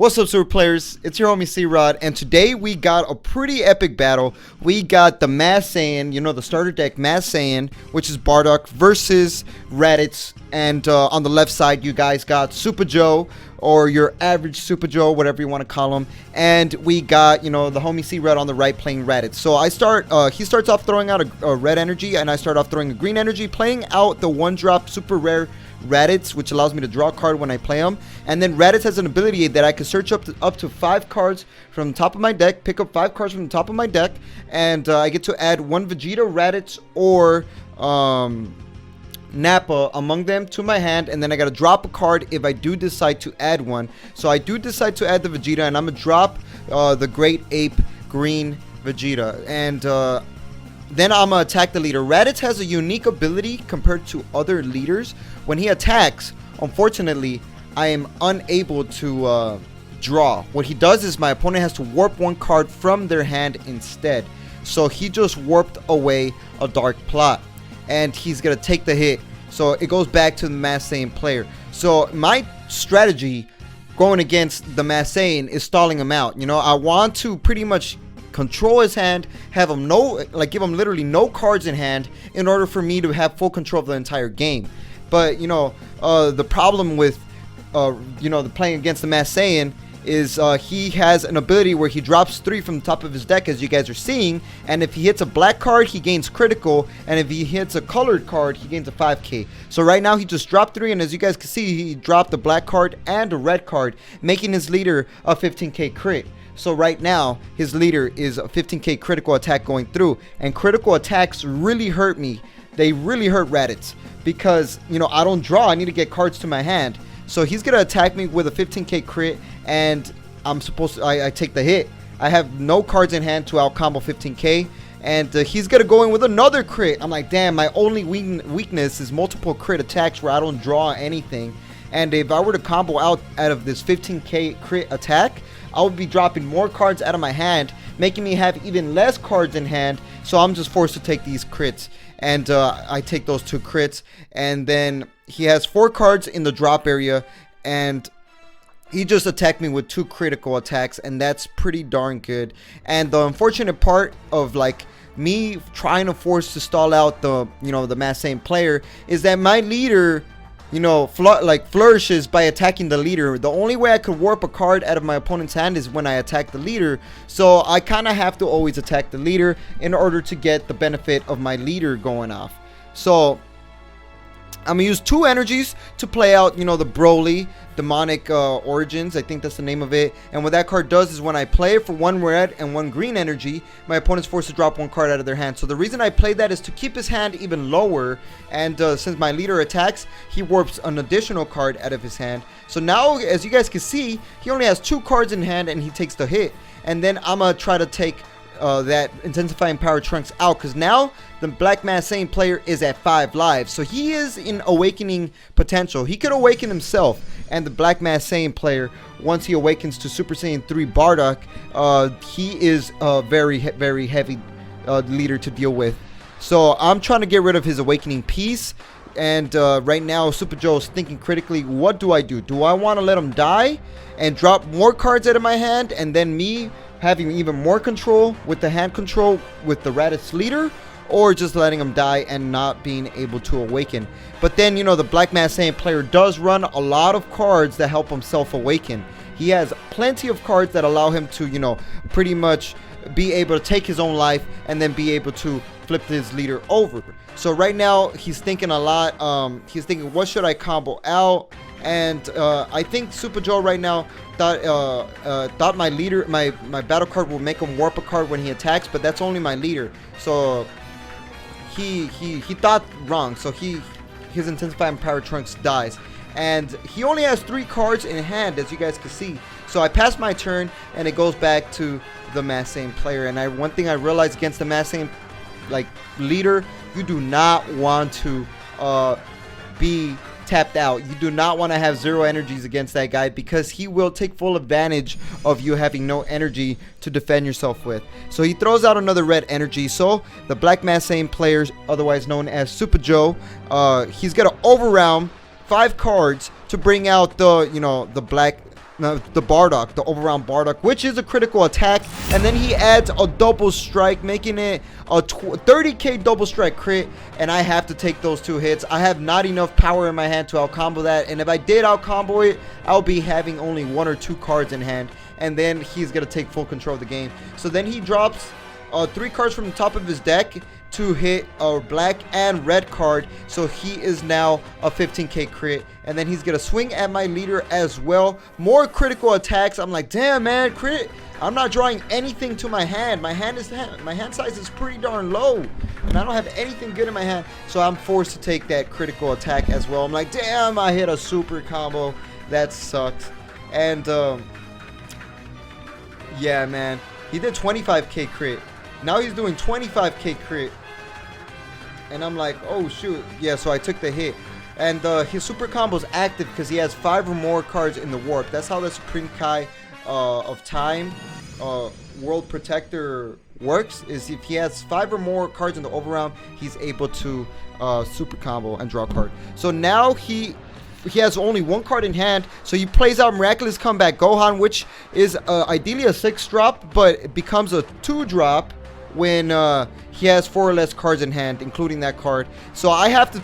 What's up, super players? It's your homie C-Rod, and today we got a pretty epic battle. We got the Masked Saiyan, you know, the starter deck Masked Saiyan, which is Bardock, versus Raditz. And on the left side, you guys got Super Joe, or your average Super Joe, whatever you want to call him. And we got, you know, the homie C-Rod on the right playing Raditz. So he starts off throwing out a red energy, and I start off throwing a green energy, playing out the one-drop super rare Raditz, which allows me to draw a card when I play him. And then Raditz has an ability that I can search up to 5 cards from the top of my deck, pick up 5 cards from the top of my deck, and I get to add one Vegeta, Raditz, or Nappa among them to my hand, and then I gotta drop a card if I do decide to add one. So I do decide to add the Vegeta, and I'm gonna drop the Great Ape Green Vegeta, and then I'm gonna attack the leader. Raditz has a unique ability compared to other leaders. When he attacks, unfortunately, I am unable to draw. What he does is my opponent has to warp one card from their hand instead. So he just warped away a Dark Plot, and he's gonna take the hit. So it goes back to the Masked Saiyan player. So my strategy going against the Masked Saiyan is stalling him out. You know, I want to pretty much control his hand, have him give him literally no cards in hand in order for me to have full control of the entire game. But you know, the problem with the playing against the Masked Saiyan is he has an ability where he drops 3 from the top of his deck, as you guys are seeing, and if he hits a black card, he gains critical, and if he hits a colored card, he gains a 5k. So right now he just dropped 3, and as you guys can see, he dropped a black card and a red card, making his leader a 15k crit. So right now, his leader is a 15k critical attack going through. And critical attacks really hurt me. They really hurt Raditz. Because, you know, I don't draw. I need to get cards to my hand. So he's going to attack me with a 15k crit. And I'm supposed to, I take the hit. I have no cards in hand to out combo 15k. And he's going to go in with another crit. I'm like, damn, my only weakness is multiple crit attacks where I don't draw anything. And if I were to combo out of this 15k crit attack, I would be dropping more cards out of my hand, making me have even less cards in hand. So I'm just forced to take these crits, and I take those 2 crits, and then he has 4 cards in the drop area, and he just attacked me with 2 critical attacks, and that's pretty darn good. And the unfortunate part of me trying to force to stall out the Masked Saiyan player is that my leader, flourishes by attacking the leader. The only way I could warp a card out of my opponent's hand is when I attack the leader. So I kind of have to always attack the leader in order to get the benefit of my leader going off. So I'm gonna use 2 energies to play out, the Broly Demonic Origins. I think that's the name of it. And what that card does is when I play it for 1 red and 1 green energy, my opponent's forced to drop 1 card out of their hand. So the reason I play that is to keep his hand even lower. And since my leader attacks, he warps an additional card out of his hand. So now, as you guys can see, he only has 2 cards in hand, and he takes the hit. And then I'm gonna try to take that Intensifying Power Trunks out, because now the Black Masked Saiyan player is at 5 lives, so he is in awakening potential. He could awaken himself, and the Black Masked Saiyan player, once he awakens to Super Saiyan 3 Bardock, he is a very heavy leader to deal with. So I'm trying to get rid of his awakening piece, and right now Super Joe is thinking critically, what do I do? Do I want to let him die and drop more cards out of my hand, and then me having even more control with the hand control with the Raditz leader, or just letting him die and not being able to awaken? But then, the Black Masked Saiyan player does run a lot of cards that help him self-awaken. He has plenty of cards that allow him to, pretty much be able to take his own life and then be able to flip his leader over. So right now, he's thinking a lot. He's thinking, what should I combo out? And I think Super Joe right now thought my leader, my battle card will make him warp a card when he attacks, but that's only my leader. So he thought wrong. So his Intensifying Power Trunks dies, and he only has 3 cards in hand, as you guys can see. So I pass my turn, and it goes back to the Masked Saiyan player. And one thing I realized against the Masked Saiyan leader, you do not want to be tapped out. You do not want to have 0 energies against that guy, because he will take full advantage of you having no energy to defend yourself with. So he throws out another red energy. So the Black Masked Saiyan player, otherwise known as Super Joe, he's gonna overwhelm 5 cards to bring out the the black the Bardock, the overround Bardock, which is a critical attack, and then he adds a double strike, making it a 30k double strike crit, and I have to take those 2 hits. I have not enough power in my hand to out combo that, and if I did out combo it, I'll be having only 1 or 2 cards in hand, and then he's gonna take full control of the game. So then he drops 3 cards from the top of his deck to hit a black and red card, so he is now a 15k crit, and then he's gonna swing at my leader as well. More critical attacks. I'm like, damn man, crit. I'm not drawing anything to my hand. My hand size is pretty darn low, and I don't have anything good in my hand, so I'm forced to take that critical attack as well. I'm like, damn, I hit a super combo. That sucks. And yeah man, he did 25k crit. Now he's doing 25k crit. And I'm like, oh shoot. Yeah, so I took the hit. And his super combo is active because he has 5 or more cards in the warp. That's how the Supreme Kai of Time World Protector works. Is if he has 5 or more cards in the overround, he's able to super combo and draw a card. So now he has only 1 card in hand, so he plays out Miraculous Comeback Gohan, which is ideally a 6-drop, but it becomes a 2-drop when he has 4 or less cards in hand, including that card. So I have to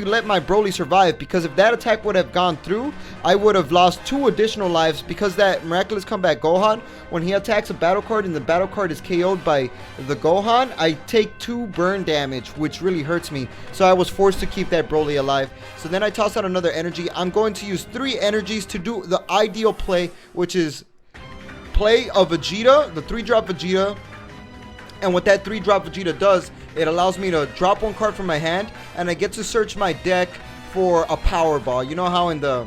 let my Broly survive, because if that attack would have gone through, I would have lost 2 additional lives, because that Miraculous Comeback Gohan, when he attacks a battle card and the battle card is KO'd by the Gohan, I take 2 burn damage, which really hurts me. So I was forced to keep that Broly alive. So then I toss out another energy. I'm going to use 3 energies to do the ideal play, which is play a Vegeta, the 3-drop Vegeta. And what that 3-drop Vegeta does, it allows me to drop 1 card from my hand, and I get to search my deck for a power ball. You know how in the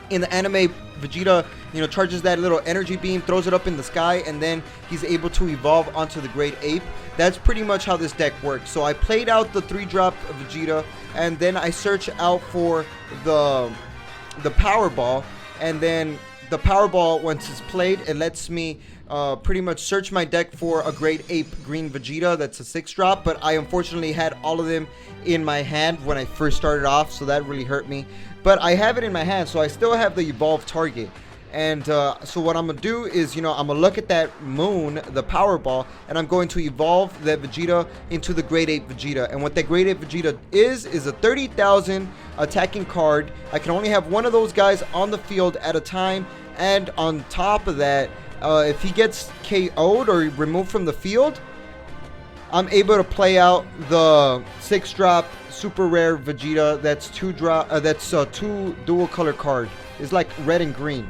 anime, Vegeta, you know, charges that little energy beam, throws it up in the sky, and then he's able to evolve onto the Great Ape. That's pretty much how this deck works. So I played out the 3-drop Vegeta, and then I search out for the power ball, and then the power ball, once it's played, it lets me pretty much search my deck for a Great Ape Green Vegeta. That's a 6-drop, but I unfortunately had all of them in my hand when I first started off, so that really hurt me. But I have it in my hand, so I still have the evolved target. And so what I'm going to do is, you know, I'm going to look at that moon, the power ball, and I'm going to evolve that Vegeta into the Great Ape Vegeta. And what that Great Ape Vegeta is a 30,000 attacking card. I can only have 1 of those guys on the field at a time. And on top of that, if he gets KO'd or removed from the field, I'm able to play out the 6-drop super rare Vegeta. That's 2 dual color card. It's like red and green.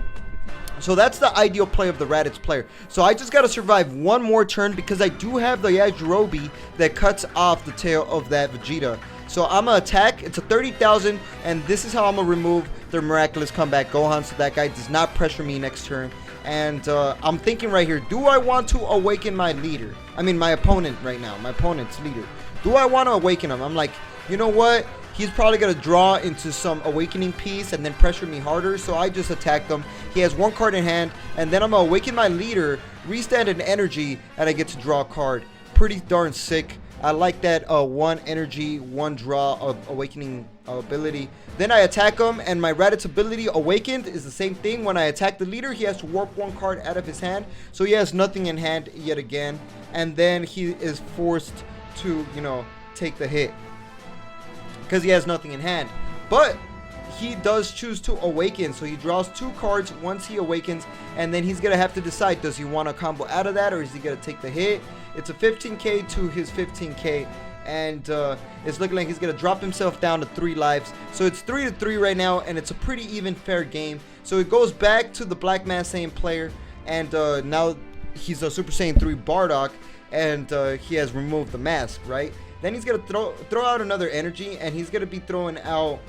So that's the ideal play of the Raditz player. So I just got to survive 1 more turn, because I do have the Yajirobe that cuts off the tail of that Vegeta. So I'm going to attack. It's a 30,000, and this is how I'm going to remove the Miraculous Comeback Gohan, so that guy does not pressure me next turn. And I'm thinking right here, do I want to awaken my leader? I mean, my opponent right now, my opponent's leader. Do I want to awaken him? I'm like, you know what? He's probably going to draw into some awakening piece and then pressure me harder, so I just attacked him. He has 1 card in hand, and then I'm going to awaken my leader, restand an energy, and I get to draw a card. Pretty darn sick. I like that 1 energy, 1 draw of awakening ability. Then I attack him, and my Raditz ability awakened is the same thing. When I attack the leader, he has to warp 1 card out of his hand, so he has nothing in hand yet again. And then he is forced to, you know, take the hit, because he has nothing in hand. But he does choose to awaken, so he draws 2 cards once he awakens, and then he's gonna have to decide, does he want to combo out of that, or is he gonna take the hit? It's a 15k to his 15k, and it's looking like he's gonna drop himself down to 3 lives. So it's 3-3 right now, and it's a pretty even, fair game. So it goes back to the Black Masked Saiyan player, and now he's a Super Saiyan 3 Bardock, and he has removed the mask, right? Then he's gonna throw out another energy, and he's gonna be throwing out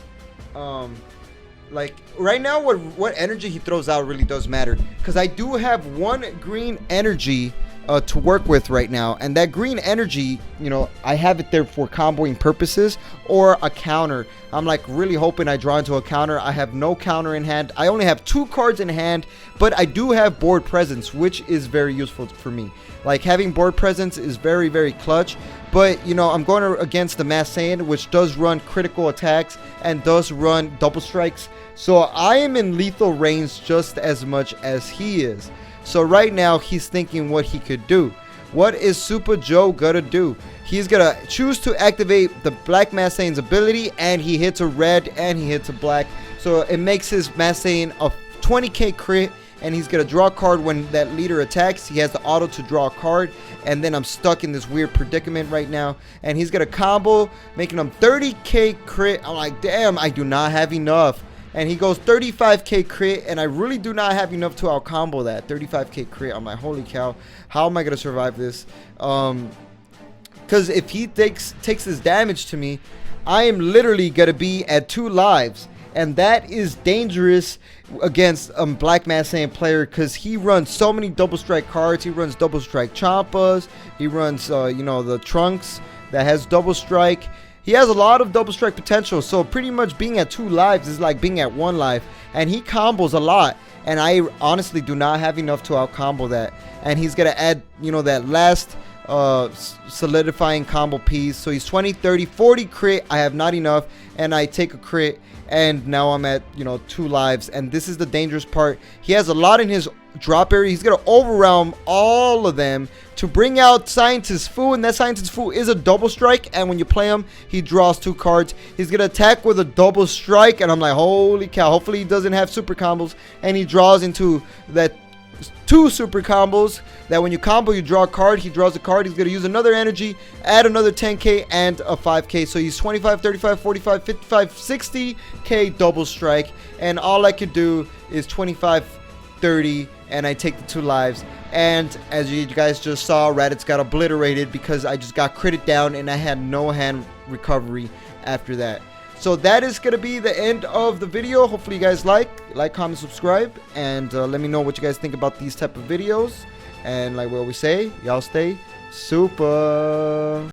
like right now what energy he throws out really does matter, because I do have 1 green energy to work with right now. And that green energy, you know, I have it there for comboing purposes or a counter. I'm like really hoping I draw into a counter. I have no counter in hand. I only have 2 cards in hand, but I do have board presence, which is very useful for me. Like having board presence is very, very clutch. But, you know, I'm going against the Masked Saiyan, which does run critical attacks and does run double strikes. So I am in lethal range just as much as he is. So right now, he's thinking what he could do. What is Super Joe gonna do? He's gonna choose to activate the Black Masked Saiyan's ability, and he hits a red and he hits a black. So it makes his Masked Saiyan a 20k crit. And he's going to draw a card when that leader attacks. He has the auto to draw a card. And then I'm stuck in this weird predicament right now. And he's going to combo, making him 30k crit. I'm like, damn, I do not have enough. And he goes 35k crit. And I really do not have enough to out combo that. 35k crit. I'm like, holy cow. How am I going to survive this? Because if he takes this damage to me, I am literally going to be at 2 lives. And that is dangerous against Black Masked Saiyan player, because he runs so many double strike cards. He runs double strike Champas. He runs, you know, the Trunks that has double strike. He has a lot of double strike potential. So pretty much being at 2 lives is like being at 1 life. And he combos a lot. And I honestly do not have enough to out combo that. And he's going to add, you know, that last solidifying combo piece. So he's 20, 30, 40 crit. I have not enough. And I take a crit. And now I'm at, you know, 2 lives. And this is the dangerous part. He has a lot in his drop area. He's going to overwhelm all of them to bring out Scientist Fu. And that Scientist Fu is a double strike. And when you play him, he draws 2 cards. He's going to attack with a double strike. And I'm like, holy cow. Hopefully he doesn't have super combos. And he draws into that 2 super combos that when you combo, you draw a card. He draws a card. He's going to use another energy, add another 10k and a 5k. So he's 25, 35, 45, 55, 60k double strike. And all I could do is 25, 30, and I take the 2 lives. And as you guys just saw, Raditz got obliterated because I just got critted down and I had no hand recovery after that. So that is going to be the end of the video. Hopefully you guys like, comment, subscribe, and let me know what you guys think about these type of videos. And like we always say, y'all stay super.